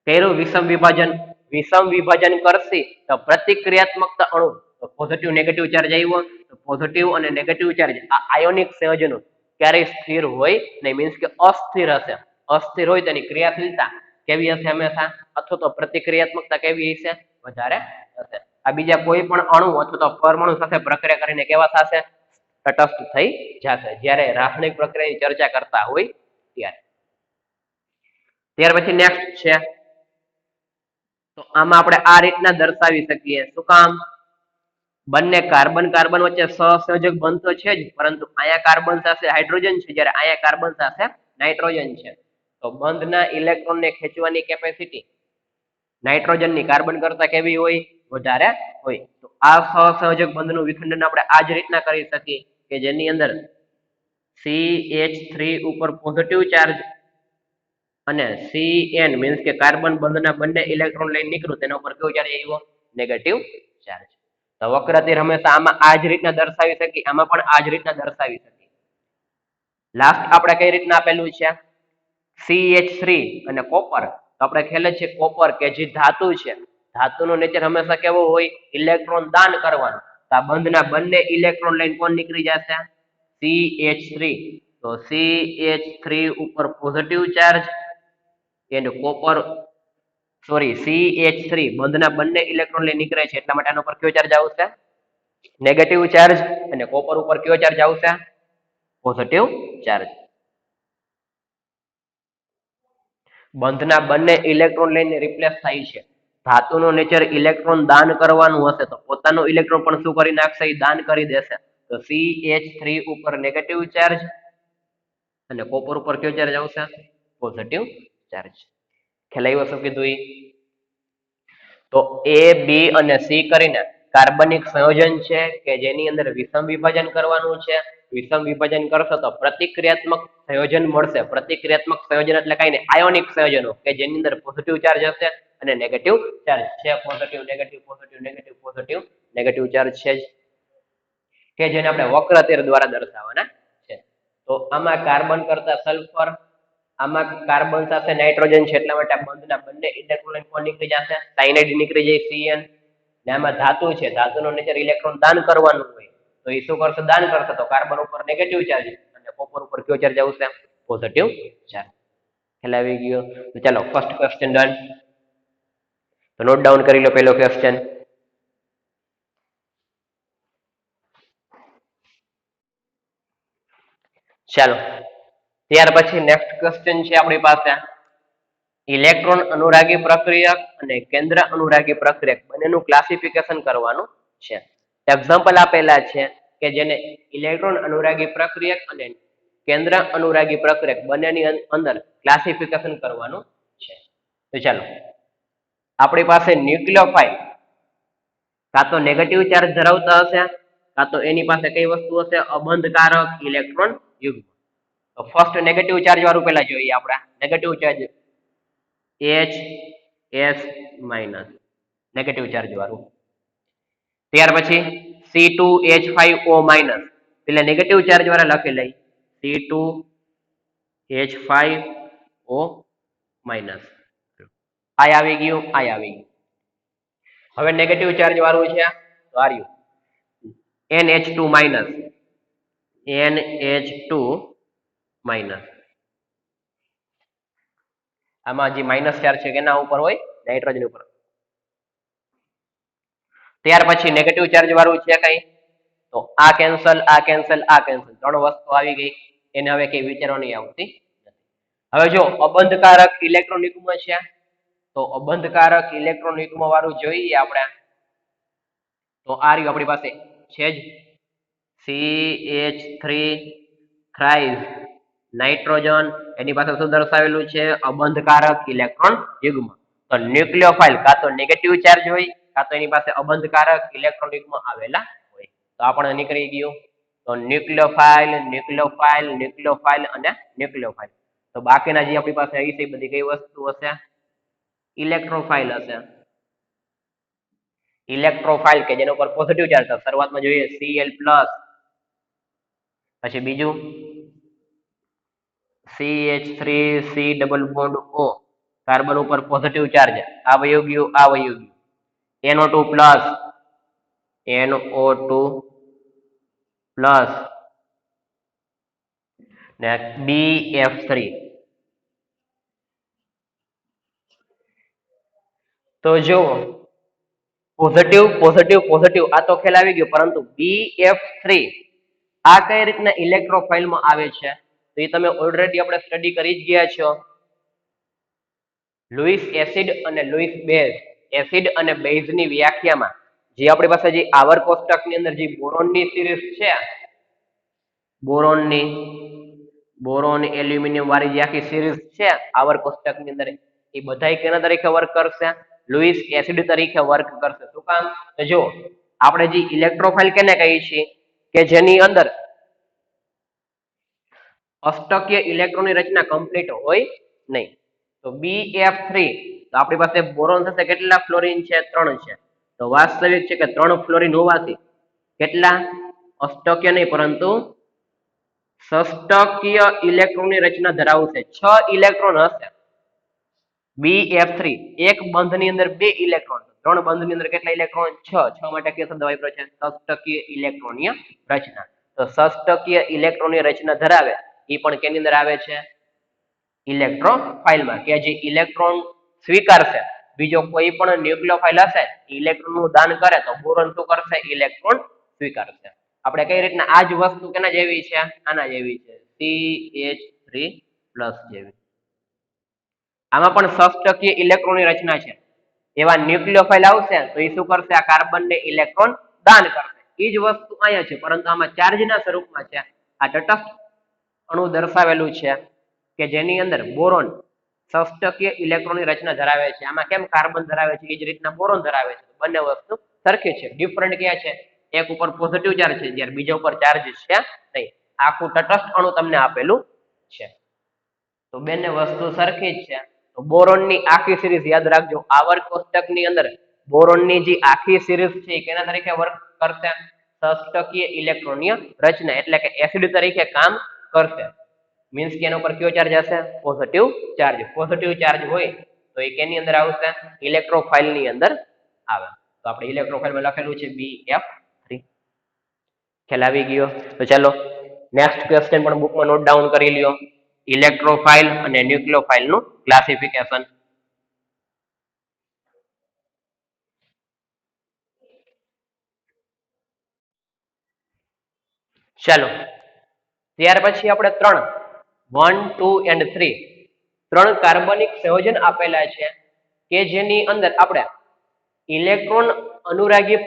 પહેલું વિષમ વિભાજન. વિષમ વિભાજન કરશે તો પ્રતિક્રિયાત્મકતા અણુ પોઝિટિવ નેગેટિવ ચાર્જ આવ્યો. તો પોઝિટિવ અને નેગેટિવ ચાર્જ આ આયોનિક સંયોજનો ક્યારેય સ્થિર હોય નહીં. મીન્સ કે અસ્થિર હશે. અસ્થિર હોય તેની ક્રિયાશીલતા કેવી હશે? હંમેશા અથવા તો પ્રતિક્રિયાત્મકતા કેવી હશે? વધારે હશે. આ બીજા કોઈ પણ અણુ અથવા તો પરમાણુ સાથે પ્રક્રિયા કરીને કેવા થશે? તટસ્થ થઈ જશે. જ્યારે રાસાયણિક પ્રક્રિયાની ચર્ચા કરતા હોય ત્યારે. ત્યાર પછી નેક્સ્ટ છે. તો આમાં આપણે આ રીતના દર્શાવી શકીએ. શું કામ? બંને કાર્બન વચ્ચે સહસંયોજક બંધ તો છે જ, પરંતુ અહીંયા કાર્બન સાથે હાઇડ્રોજન છે, જ્યારે અહીંયા કાર્બન સાથે નાઇટ્રોજન છે. તો બંધના ઇલેક્ટ્રોનને ખેંચવાની કેપેસિટી નાઇટ્રોજનની કાર્બન કરતા કેવી હોય? વધારે હોય. તો આ સહસંયોજક બંધનું વિખંડન આપણે આ જ રીતના કરી શકીએ કે જેની અંદર CH3 ઉપર પોઝિટિવ ચાર્જ અને CN મીન્સ કે કાર્બન બંધના બંને ઇલેક્ટ્રોન લઈને નીકળ્યું તેના ઉપર કયો ચાર્જ આવ્યો? Negative charge. તો વક્રતીર હંમેશા આમાં આ જ રીતના દર્શાવી શકીએ, આમાં પણ આ જ રીતના દર્શાવી શકીએ. લાસ્ટ આપણે કઈ રીતના આપેલું છે? CH3 અને કોપર. તો આપણે ખ્યાલ જ છે કોપર કે જે ધાતુ છે, ધાતુનું નેચર હંમેશા કેવો હોય? ઇલેક્ટ્રોન દાન કરવાનું. તો આ બંધના બંને ઇલેક્ટ્રોન લઈને કોણ નીકળી જશે? CH3. તો CH3 ઉપર positive charge and copper CH3 બંધના બંને ઇલેક્ટ્રોન લઈ નીકળે છે એટલા માટે આના ઉપર કયો ચાર્જ આવશે? Negative charge. અને કોપર ઉપર કયો ચાર્જ આવશે? Positive charge. બંધના બંને ઇલેક્ટ્રોન લઈને રિપ્લેસ થાય છે. ધાતુનું નેચર ઇલેક્ટ્રોન દાન કરવાનું હશે તો પોતાનું ઇલેક્ટ્રોન પણ શું કરી નાખશે? એ દાન કરી દેશે. તો CH3 ઉપર નેગેટિવ ચાર્જ અને કોપર ઉપર કયો ચાર્જ આવશે? Positive charge. ખ્યાલ આવ્યો શું કીધું? તો A, B અને C કરીને કાર્બનિક સંયોજન છે કે જેની અંદર વિષમ વિભાજન કરવાનું છે. વિષમ વિભાજન કરશો તો પ્રતિક્રિયાત્મક સંયોજન મળશે. પ્રતિક્રિયાત્મક સંયોજન એટલે કઈ નહીં, આયોનિક સંયોજનો કે જેની અંદર પોઝિટિવ ચાર્જ હશે અને નેગેટિવ ચાર્જ છે. પોઝિટિવ નેગેટિવ ચાર્જ છે જ કે જેને આપણે વક્રતીર દ્વારા દર્શાવવાના છે. તો આમાં કાર્બન કરતા સલ્ફર આમાં કાર્બન સાથે નાઇટ્રોજન છે એટલા માટે બંધના બંને ઇલેક્ટ્રોન કોણ નીકળી જશે, સાયનાઇડ નીકળી જાય Cn. ને આમાં ધાતુ છે, ધાતુનો નેચર ઇલેક્ટ્રોન દાન કરવાનું હોય તો એ શું કરશે, દાન કરશે તો કાર્બન ઉપર નેગેટિવ ચાર્જ અને કોપર ઉપર કયો ચાર્જ આવશે, પોઝિટિવ ચાર્જ. ખ્યાલ આવી ગયો? તો ચાલો ફર્સ્ટ ક્વેશ્ચન ડન. તો નોટ ડાઉન કરી લો પહેલો ક્વેશ્ચન. ચાલો ત્યાર પછી નેક્સ્ટ ક્વેશ્ચન છે આપણી પાસે ઇલેક્ટ્રોન અનુરાગી પ્રક્રિયક અને કેન્દ્ર અનુરાગી પ્રક્રિયક બંનેનું ક્લાસિફિકેશન કરવાનું છે. એક્ઝામ્પલ આપેલા છે કે જેને ઇલેક્ટ્રોન અનુરાગી પ્રક્રિયક અને કેન્દ્ર અનુરાગી પ્રક્રિયક બંનેની અંદર ક્લાસિફિકેશન કરવાનું છે. તો ચાલો આપણી પાસે ન્યુક્લિયોફાઇલ કાં તો નેગેટિવ ચાર્જ ધરાવતા હશે કાં તો એની પાસે કઈ વસ્તુ હશે, અબંધકારક ઇલેક્ટ્રોન યુગ્મ. તો ફર્સ્ટ નેગેટિવ ચાર્જ વાળું પહેલા જોઈએ આપણે. Negative charge HS minus negative charge વાળું. ત્યાર પછી C2H5O માઇનસ એટલે નેગેટિવ ચાર્જ વાળા લખી લઈ C2H5O માઇનસ. આ આવી ગયું, આ આવી ગયું. હવે નેગેટિવ ચાર્જ વાળું છે તો આર્યું NH2 માઇનસ NH2 માઇનસ. આમાં જે માઇનસ ચાર્જ છે કેના ઉપર હોય, નાઇટ્રોજન ઉપર. ત્યાર પછી નેગેટિવ ચાર્જ વાળું છે કઈ તો આ કેન્સલ, આ કેન્સલ, આ કેન્સલ, ત્રણ વસ્તુ આવી ગઈ. એને હવે કઈ વિચારવાની આવતી નથી. હવે જો અબંધકારક ઇલેક્ટ્રોન યુગ્મ છે તો અબંધકારક ઇલેક્ટ્રોન યુગ્મ વાળું જોઈએ આપણે તો આ રહ્યું આપણી પાસે છે જ CH3 થ્રાઇસ નાઇટ્રોજન. એની પાસે શું દર્શાવેલું છે, અબંધકારક ઇલેક્ટ્રોન યુગ્મ. તો ન્યુક્લિયોફાઇલ કાં તો નેગેટિવ ચાર્જ હોય કાં તો એની પાસે અબંધકારક ઇલેક્ટ્રોન યુગ્મ આવેલા હોય. તો આપણે નીકળી ગયું તો ન્યુક્લિયોફાઇલ, ન્યુક્લિયોફાઇલ, ન્યુક્લિયોફાઇલ અને ન્યુક્લિયોફાઇલ. તો બાકીના જે આપણી પાસે આવી છે બધી કઈ વસ્તુ હશે, ઇલેક્ટ્રોફાઇલ હશે. ઇલેક્ટ્રોફાઇલ કે જેના ઉપર પોઝિટિવ ચાર્જ છે. શરૂઆતમાં જોઈએ Cl+, પછી બીજું CH3 C double bond O, carbon ઉપર પોઝિટિવ ચાર્જ, આ વયું ગયું, આ વયું ગયું. NO2 પ્લસ NO2 પ્લસ ને BF3. તો જો પોઝિટિવ પોઝિટિવ પોઝિટિવ આ તો ખ્યાલ આવી ગયો, પરંતુ BF3 આ કઈ રીતના ઇલેક્ટ્રોફાઇલમાં આવે છે તો એ તમે ઓલરેડી આપણે સ્ટડી કરી જ ગયા છો. લુઈસ એસિડ અને લુઈસ બેઝ, એસિડ અને બેઝની વ્યાખ્યામાં જે આપણી પાસે જે આવર્ત કોષ્ટકની અંદર જે બોરોનની સિરીઝ છે, બોરોન એલ્યુમિનિયમ વાળી જે આખી સિરીઝ છે આવર્ત કોષ્ટકની અંદર, એ બધાય કેના તરીકે વર્ક કરશે, લુઈસ એસિડ તરીકે વર્ક કરશે. શું કામ? તો જો આપણે જે ઇલેક્ટ્રોફાઇલ કેને કહીએ છીએ કે જેની અંદર અષ્ટકીય ઇલેક્ટ્રોનની રચના કમ્પ્લીટ હોય નહીં. તો BF3 તો આપણી પાસે બોરોન થશે કેટલા ફ્લોરિન છે, 3 છે. તો વાસ્તવિક છે કે 3 ફ્લોરિન હોવાથી કેટલા અષ્ટકીય નહીં પરંતુ ષષ્ટકીય ઇલેક્ટ્રોનની રચના ધરાવશે. 6 ઇલેક્ટ્રોન હશે. BF3 એક બંધની અંદર 2 ઇલેક્ટ્રોન, 3 બંધની અંદર કેટલા ઇલેક્ટ્રોન, 6 માટે કયો શબ્દ વાપર્યો છે, ષષ્ટકીય ઇલેક્ટ્રોનીય રચના. તો ષષ્ટકીય ઇલેક્ટ્રોનની રચના ધરાવે એ પણ કેની અંદર આવે છે, ઇલેક્ટ્રોફાઇલમાં. કે જે ઇલેક્ટ્રોન સ્વીકારશે બીજો કોઈ પણ ન્યુક્લિયોફાઇલ હશે ઇલેક્ટ્રોનનું દાન કરે તો બોરોન શું કરશે, ઇલેક્ટ્રોન સ્વીકારશે. આપણે કઈ રીતના આ જ વસ્તુ કેના જેવી છે, આના જેવી છે, CH3 પ્લસ જેવી. આમાં પણ ષષ્ટકીય ઇલેક્ટ્રોનની રચના છે. એવા ન્યુક્લિયોફાઇલ આવશે તો એ શું કરશે, આ કાર્બનને ઇલેક્ટ્રોન દાન કરશે. એ જ વસ્તુ અહીંયા છે પરંતુ આમાં ચાર્જના સ્વરૂપમાં છે. આ તટસ્થ અણુ દર્શાવેલું છે કે જેની અંદર બોરોન ષષ્ટકીય ઇલેક્ટ્રોનની રચના ધરાવે છે. આમાં કેમ કાર્બન ધરાવે છે એ જ રીતના બોરોન ધરાવે છે. બંને વસ્તુ સરખી છે. ડિફરન્ટ ક્યાં છે, એક ઉપર પોઝિટિવ ચાર્જ છે જ્યારે બીજા ઉપર ચાર્જ છે નહીં. આખું તટસ્થ અણુ તમને આપેલું છે તો બંને વસ્તુ સરખી જ છે. તો બોરોનની આખી સિરીઝ યાદ રાખજો. આવર્ત કોષ્ટકની અંદર બોરોનની જે આખી સિરીઝ છે કેના તરીકે વર્ક કરશે, ષષ્ટકીય ઇલેક્ટ્રોનીય રચના એટલે કે એસિડ તરીકે કામ કરશે. મીન્સ કે એના ઉપર કયો ચાર્જ હશે? Positive charge. પોઝિટિવ ચાર્જ હોય તો એ કેની અંદર આવશે? ઇલેક્ટ્રોફાઇલ ની અંદર આવે. તો આપણે ઇલેક્ટ્રોફાઇલમાં લખેલું છે BF3. ખ્યાલ આવી ગયો? તો ચાલો નેક્સ્ટ ક્વેશ્ચન પણ બુકમાં નોટ ડાઉન કરી લ્યો. ઇલેક્ટ્રોફાઇલ અને ન્યુક્લિયોફાઇલ નું ક્લાસિફિકેશન. ચાલો ત્યાર પછી આપણે 3 1 2 and 3 ત્રણ કાર્બનિક સંયોજન આપેલા છે કે જેની અંદર આપણે ઇલેક્ટ્રોન અનુરાગી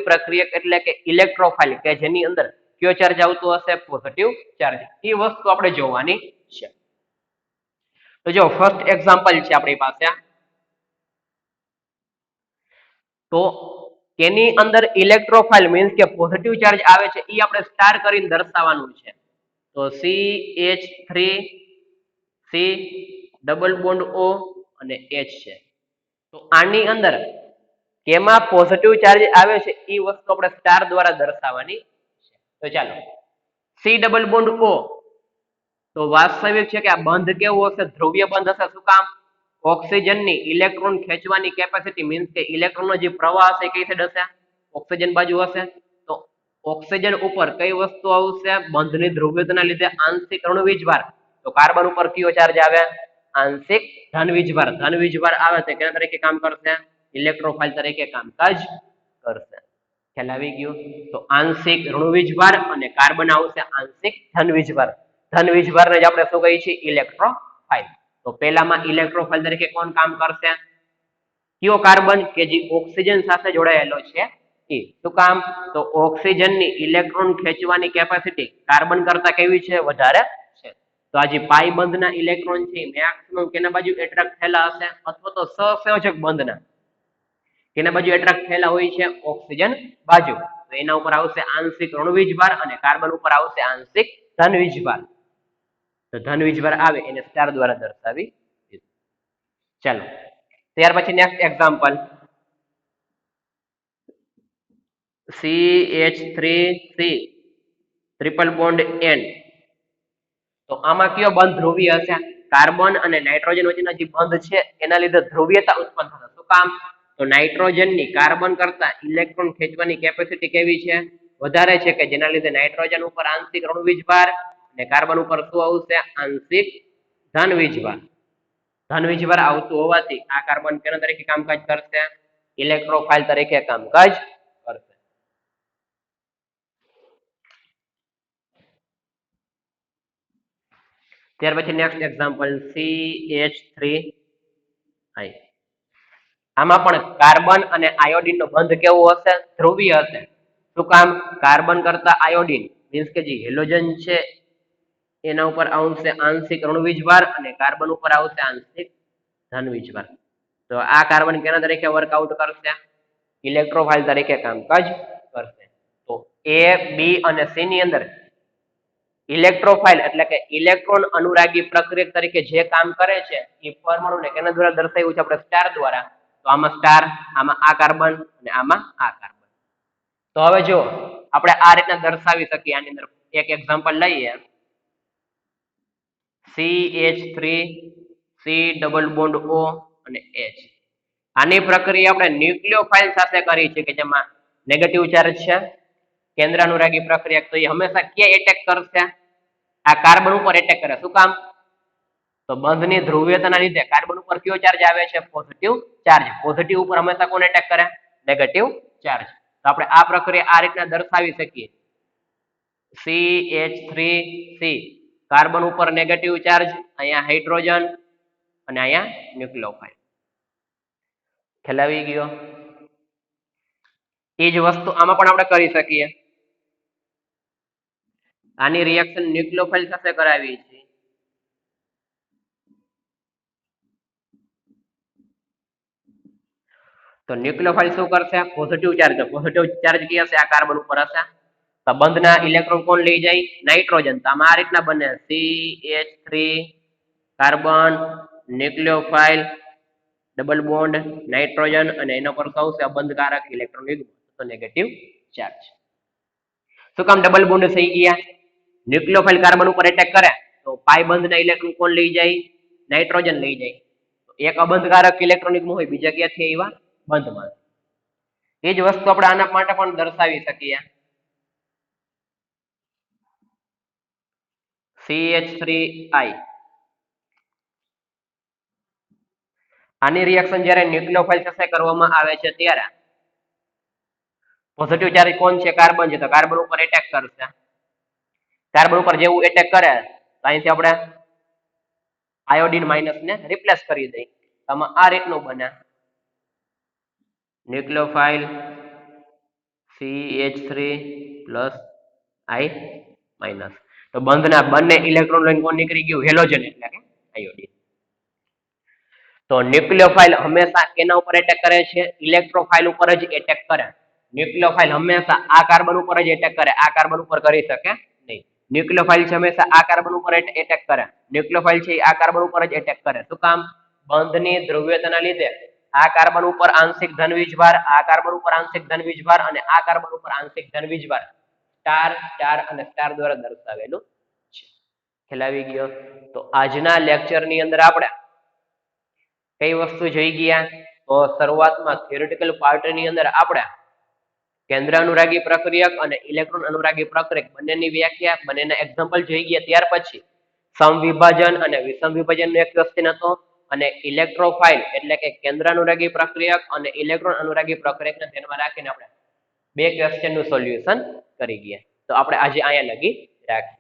પ્રક્રિયક એટલે કે ઇલેક્ટ્રોફાઇલ કે જેની અંદર કયો ચાર્જ આવતો હશે? Positive charge. એ વસ્તુ આપણે જોવાની છે. તો જો ફર્સ્ટ એક્ઝામ્પલ છે આપણી પાસે. તો કેની અંદર ઇલેક્ટ્રોફાઇલ મીન્સ કે પોઝિટિવ ચાર્જ આવે છે એ આપણે સ્ટાર કરીને દર્શાવવાનું છે. તો CH3 C double bond O અને H છે. તો આની અંદર કેમાં પોઝિટિવ ચાર્જ આવે છે એ વસ્તુ આપણે સ્ટાર દ્વારા દર્શાવવાની છે. તો ચાલો C ડબલ બોન્ડ O. તો વાસ્તવિક છે કે આ બંધ કેવું હશે? ધ્રુવીય બંધ હશે. શું કામ? ઓક્સિજનની ઇલેક્ટ્રોન ખેંચવાની કેપેસિટી મીન્સ કે ઇલેક્ટ્રોનનો જે પ્રવાહ હશે કઈ સાઈડ હશે? ઓક્સિજન બાજુ હશે. તો ઓક્સિજન ઉપર કઈ વસ્તુ આવશે? બંધની ધ્રુવીયતાના લીધે આંશિક ઋણ વીજભાર. તો કાર્બન ઉપર કયો ચાર્જ આવે? આંશિક ધન વીજભાર. ધન વીજભાર આવે છે કેના તરીકે કામ કરશે? ઇલેક્ટ્રોફાઇલ તરીકે કામકાજ કરશે. ખ્યાલ આવી ગયો? તો આંશિક ઋણ વીજભાર અને કાર્બન આવશે આંશિક ધન વીજભાર. ધન વીજભારને જ આપણે શું કહીએ છીએ? ઇલેક્ટ્રોફાઇલ. તો પહેલામાં ઇલેક્ટ્રોફાઇલ તરીકે કોણ કામ કરશે? કયો કાર્બન કે જે ઓક્સિજન સાથે જોડાયેલો છે એ. શું કામ? તો ઓક્સિજનની ઇલેક્ટ્રોન ખેંચવાની કેપેસિટી કાર્બન કરતા કેવી છે? વધારે છે. તો આ જે પાઈ બંધના ઇલેક્ટ્રોન છે મેક્સિમમ કેના બાજુ એટ્રેક્ટ થયેલા હશે? અથવા તો સહસંયોજક બંધના કેના બાજુ એટ્રેક્ટ થયેલા હોય છે? ઓક્સિજન બાજુ. તો એના ઉપર આવશે આંશિક ઋણ વીજભાર અને કાર્બન ઉપર આવશે આંશિક ધન વીજભાર. તો ધન વીજભાર આવે એને સ્ટાર દ્વારા દર્શાવી. ચાલો ત્યાર પછી next example CH3C triple bond N. તો આમાં કયો બંધ ધ્રુવીય હશે? કાર્બન અને નાઇટ્રોજન વચ્ચેનો જે બંધ છે એના લીધે ધ્રુવીયતા ઉત્પન્ન થશે. શું કામ? તો નાઇટ્રોજનની કાર્બન કરતા ઇલેક્ટ્રોન ખેંચવાની કેપેસિટી કેવી છે? વધારે છે કે જેના લીધે નાઇટ્રોજન ઉપર આંશિક ઋણ વીજભાર અને કાર્બન ઉપર શું આવશે? આંશિક ધન વીજભાર. ધન વીજભાર આવતું હોવાથી આ કાર્બન કેના તરીકે કામકાજ કરશે? ઇલેક્ટ્રોફાઇલ તરીકે કામકાજ કરશે. ત્યાર પછી નેક્સ્ટ એક્ઝામ્પલ CH3I. આમાં પણ કાર્બન અને આયોડિન નો બંધ કેવો હશે? ધ્રુવીય હશે. શું કામ? કાર્બન કરતા આયોડિન મીન્સ કે જે હેલોજન છે એના ઉપર આવશે આંશિક ઋણ વીજભાર અને કાર્બન ઉપર આવશે આંશિક ધન વીજભાર. તો આ કાર્બન કેના તરીકે વર્કઆઉટ કરશે? ઇલેક્ટ્રોફાઇલ તરીકે કામકાજ કરશે. તો A, B અને C ની અંદર ઇલેક્ટ્રોફાઇલ એટલે કે ઇલેક્ટ્રોન અનુરાગી પ્રક્રિયક તરીકે જે કામ કરે છે એ પરમાણુને કેના દ્વારા દર્શાવ્યું છે? આપણે સ્ટાર દ્વારા. તો આમાં સ્ટાર, આમાં આ કાર્બન અને આમાં આ કાર્બન. તો હવે જો આપણે આ રીતના દર્શાવી શકીએ. આની અંદર એક એક્ઝામ્પલ લઈએ. CH3C ડબલ બોન્ડ O અને H. આની પ્રક્રિયા આપણે ન્યુક્લિયોફાઇલ સાથે કરી છે કે જેમાં નેગેટિવ ચાર્જ છે. કેન્દ્ર અનુરાગી પ્રક્રિયા. તો એ હંમેશા ક્યાં એટેક કરશે? આ કાર્બન ઉપર એટેક કરે. શું કામ? તો બંધની ધ્રુવીયતાના લીધે કાર્બન ઉપર કયો ચાર્જ આવે છે? Positive charge. પોઝિટિવ ઉપર હંમેશા કોણ એટેક કરે? Negative charge. તો આપણે આ પ્રક્રિયા આ રીતના દર્શાવી શકીએ. CH3C કાર્બન ઉપર નેગેટિવ ચાર્જ, અહીંયા હાઇડ્રોજન અને અહીંયા ન્યુક્લિયોફાઇલ. ખ્યાલ આવી ગયો? એ જ વસ્તુ આમાં પણ આપણે કરી શકીએ. આની રિએક્શન ન્યુક્લિયોફાઇલ સાથે કરાવી છે. તો ન્યુક્લિયોફાઇલ શું કરશે? Positive charge. પોઝિટિવ ચાર્જ કી હશે? આ કાર્બન ઉપર હશે. તો બંધના ઇલેક્ટ્રોન કોણ લઈ જાય? નાઇટ્રોજન. તો આમાં આ રીતના બને CH3 carbon nucleophile double bond nitrogen અને એના પર આવશે અબંધકારક ઇલેક્ટ્રોન યુગ્મ. તો નેગેટિવ ચાર્જ. શું કામ ડબલ બોન્ડ થઈ ગયા? ન્યુક્લિયોફાઇલ કાર્બન ઉપર એટેક કરે તો પાઈ બંધના ઇલેક્ટ્રોન કોણ લઈ જાય? નાઇટ્રોજન લઈ જાય. એક અબંધકારક ઇલેક્ટ્રોનિકમાં હોય, બીજા ક્યાંથી આવ્યા? બંધમાં. એ જ વસ્તુ આપણે આના માટે પણ દર્શાવી શકીએ. CH3I આની રિએક્શન જ્યારે ન્યુક્લિયોફાઇલ સાથે કરવામાં આવે છે ત્યારે પોઝિટિવ ચાર્જ કોણ છે? કાર્બન છે. તો કાર્બન ઉપર એટેક કરશે. કાર્બન ઉપર જેવું એટેક કરે તો અહીંથી આપણે આયોડિન માઇનસ ને રિપ્લેસ કરી દઈએ. આમાં આ રીતનું બને ન્યુક્લિયોફાઇલ CH3+I-. તો બંધના બંને ઇલેક્ટ્રોન લઈને કોણ નીકળી ગયું? હેલોજન એટલે કે આયોડિન. તો ન્યુક્લિયોફાઇલ હંમેશા કેના ઉપર એટેક કરે છે? ઇલેક્ટ્રોફાઇલ ઉપર જ એટેક કરે. ન્યુક્લિયોફાઇલ હંમેશા આ કાર્બન ઉપર જ એટેક કરે, આ કાર્બન ઉપર કરી શકે નહીં. ન્યુક્લિયોફાઇલ છે હંમેશા આ કાર્બન ઉપર એટેક કરે. ન્યુક્લિયોફાઇલ છે આ કાર્બન ઉપર જ એટેક કરે. શું કામ? બંધની ધ્રુવીયતાના લીધે આ કાર્બન ઉપર આંશિક ધન વીજભાર, આ કાર્બન ઉપર આંશિક ધન વીજભાર અને આ કાર્બન ઉપર આંશિક ધન વીજભાર સ્ટાર સ્ટાર અને સ્ટાર દ્વારા દર્શાવેલું છે. ખ્યાલ આવી ગયો? તો આજના લેક્ચરની અંદર આપણે કઈ વસ્તુ જોઈ ગયા? તો શરૂઆતમાં થિયોરેટિકલ પાર્ટની અંદર આપણે કેન્દ્ર અનુરાગી પ્રક્રિયક અને ઇલેક્ટ્રોન અનુરાગી પ્રક્રિયક બંનેની વ્યાખ્યા, બંનેના એક્ઝામ્પલ જોઈ ગયા. ત્યાર પછી સમવિભાજન અને વિષમ વિભાજનનો એક ક્વેશ્ચન હતો અને ઇલેક્ટ્રોફાઇલ એટલે કે કેન્દ્ર અનુરાગી પ્રક્રિયક અને ઇલેક્ટ્રોન અનુરાગી પ્રક્રિયકને ધ્યાનમાં રાખીને આપણે બે ક્વેશ્ચનનું સોલ્યુશન કરી ગયા. તો આપણે આજે અહીંયા લગી રાખીએ.